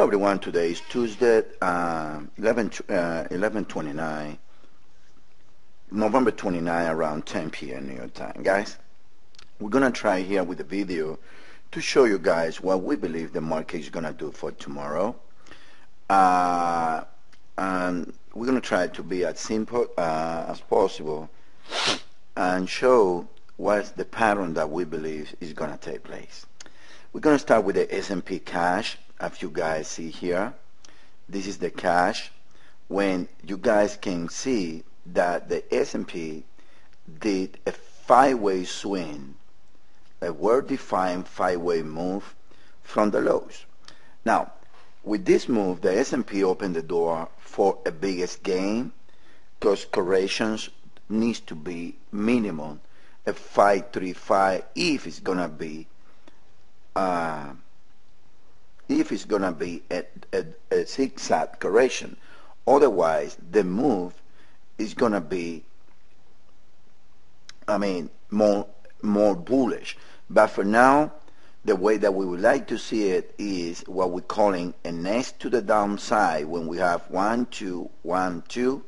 everyone. Today is Tuesday, 11/29, November 29, around 10 p.m. New York time. Guys, we're going to try here with the video to show you guys what we believe the market is going to do for tomorrow. And we're going to try to be as simple as possible and show what's the pattern that we believe is going to take place. We're going to start with the S&P cash. As you guys see here, this is the cash. When you guys can see that the S&P did a five-way swing, a well-defined five-way move from the lows. Now, with this move, the S&P opened the door for a biggest gain because corrections needs to be minimum a 535 if it's gonna be a zigzag correction. Otherwise, the move is gonna be, more bullish. But for now, the way that we would like to see it is what we're calling a nest to the downside when we have 1, 2, 1, 2,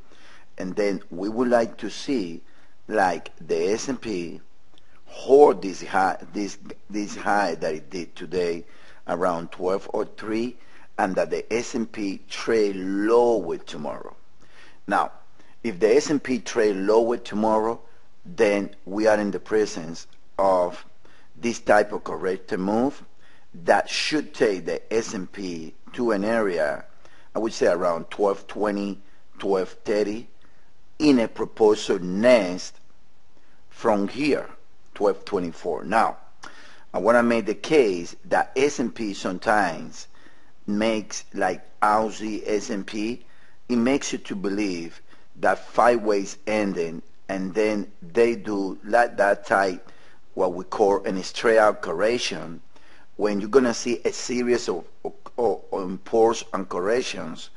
and then we would like to see like the S&P hold this high, this high that it did today around 1203, and that the S&P trade lower tomorrow. Now, if the S&P trade lower tomorrow, then we are in the presence of this type of corrective move that should take the S&P to an area, I would say around 1220, 1230, in a proposal nest from here, 1224. Now, I want to make the case that S&P sometimes makes like Aussie S&P, it makes you to believe that five ways ending, and then they do like that type, what we call an straight out correction, when you're going to see a series of imports and corrections,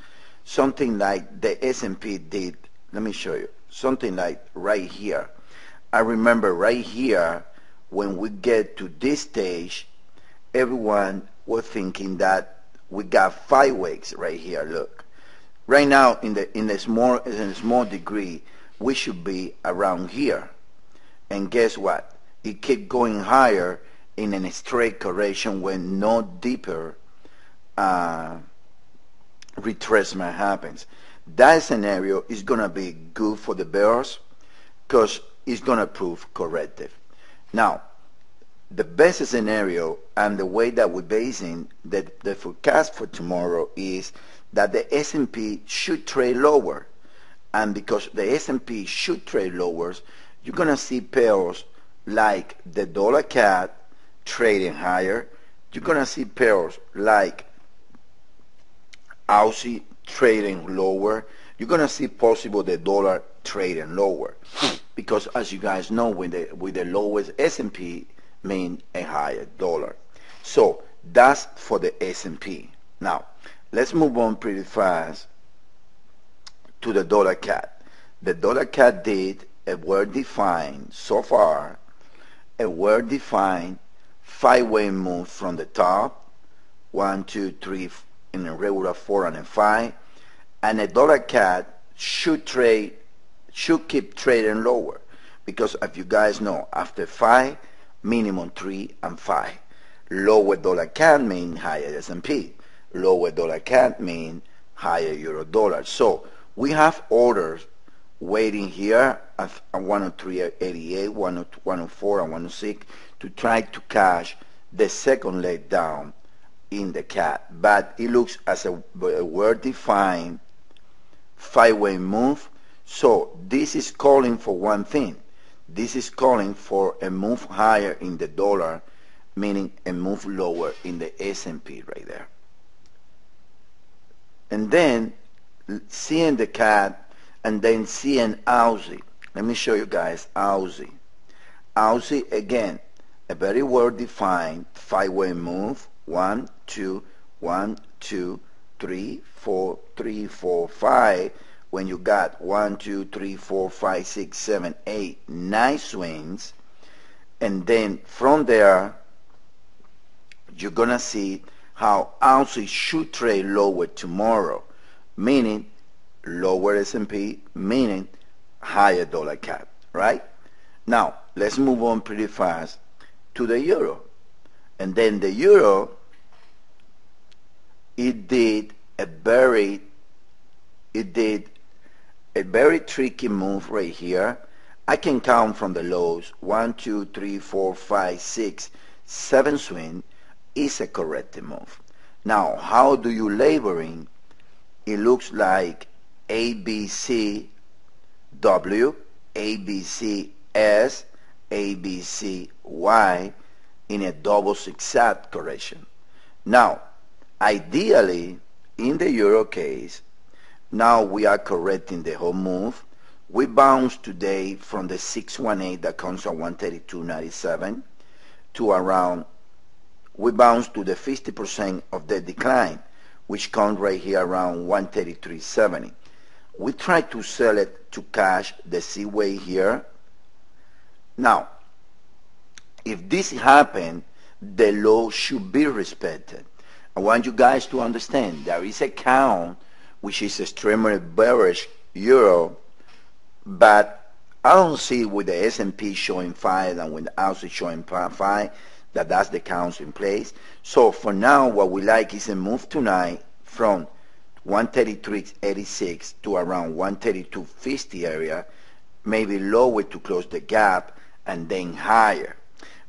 something like the S&P did. Let me show you. Something like right here. I remember right here, when we get to this stage, everyone was thinking that we got five weeks right here. Look, right now in a small degree, we should be around here. And guess what? It kept going higher in a straight correction when no deeper retracement happens. That scenario is going to be good for the bears because it's going to prove corrective. Now, the best scenario and the way that we're basing the forecast for tomorrow is that the S&P should trade lower. And because the S&P should trade lower, you're going to see pairs like the dollar CAD trading higher. You're going to see pairs like Aussie trading lower. You're going to see possible the dollar trading lower, because as you guys know, with the lowest S&P mean a higher dollar. So that's for the S&P. Now let's move on pretty fast to the dollar CAD. The dollar CAD did a well-defined, so far, a well-defined five-way move from the top, 1, 2, 3 in a regular 4 and a 5, and the dollar CAD should keep trading lower, because as you guys know, after 5, minimum 3 and 5. Lower dollar CAD mean higher S&P. Lower dollar CAD mean higher euro dollar. So we have orders waiting here at 103.88, 104 and 106 to try to cash the second leg down in the CAD. But it looks as a well-defined five-way move. So this is calling for one thing. This is calling for a move higher in the dollar, meaning a move lower in the S&P right there. And then seeing the CAD and then seeing Aussie. Let me show you guys Aussie. Aussie, again, a very well-defined five-way move. 1, 2, 1, 2, 3, 4, 3, 4, 5. When you got 1, 2, 3, 4, 5, 6, 7, 8, 9 swings, and then from there you're gonna see how Aussie should trade lower tomorrow, meaning lower S&P, meaning higher dollar cap, right? Now, let's move on pretty fast to the euro. And then the euro, it did a very tricky move right here. I can count from the lows. 1, 2, 3, 4, 5, 6, 7 swing is a corrective move. Now, how do you laboring? It looks like ABC W, ABC S, ABC Y in a double zigzag correction. Now, ideally, in the euro case, now we are correcting the whole move. We bounced today from the 618 that comes at 132.97 to around, we bounced to the 50% of the decline, which comes right here around 133.70. We try to sell it to cash the C-way here. Now, if this happened, the low should be respected. I want you guys to understand there is a count which is extremely bearish euro, but I don't see with the S&P showing 5 and with the Aussie showing 5 that's the counts in place. So for now, what we like is a move tonight from 133.86 to around 132.50 area, maybe lower to close the gap and then higher.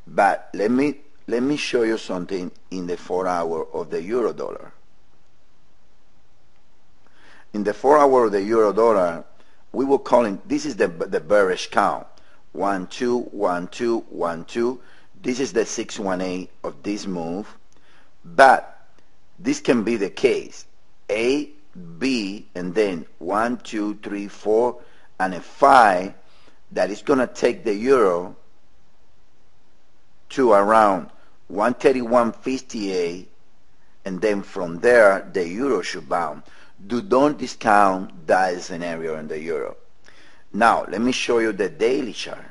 But let me show you something in the 4 hour of the euro dollar. In the 4 hour of the euro dollar, we were calling, this is the bearish count. 1, 2, 1, 2, 1, 2. This is the 618 of this move. But this can be the case. A, B, and then 1, 2, 3, 4, and a 5 that is going to take the euro to around 131.58, and then from there the euro should bounce. Don't discount that scenario in the euro. Now let me show you the daily chart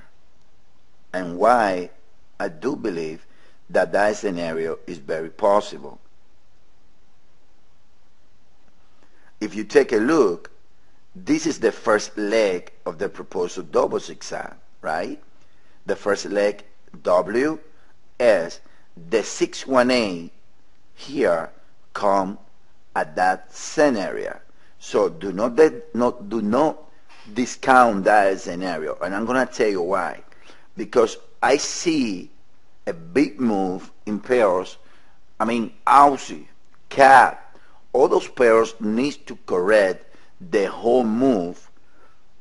and why I do believe that that scenario is very possible. If you take a look, this is the first leg of the proposed double zigzag, right? The first leg W, S, the 618 here come at that scenario. So do not discount that scenario, and I'm gonna tell you why. Because I see a big move in pairs. I mean, Aussie, CAD, all those pairs need to correct the whole move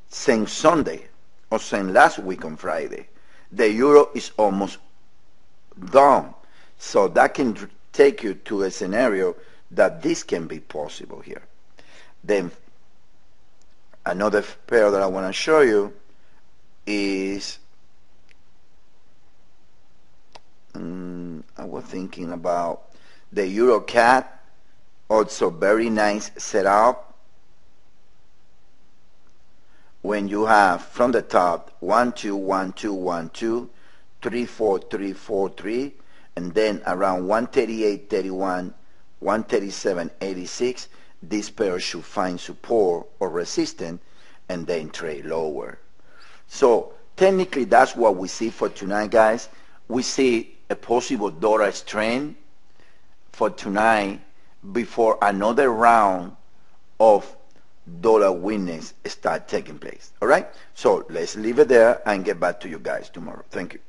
since Sunday or since last week on Friday. The euro is almost done, so that can take you to a scenario that this can be possible here. Then another pair that I want to show you is I was thinking about the euro CAD, also very nice setup. When you have from the top 1 2 1 2 1 2 3 4 3 4 3, and then around 138.31 137.86, this pair should find support or resistance and then trade lower. So technically that's what we see for tonight, guys. We see a possible dollar strength for tonight before another round of dollar weakness start taking place. All right, so let's leave it there and get back to you guys tomorrow. Thank you.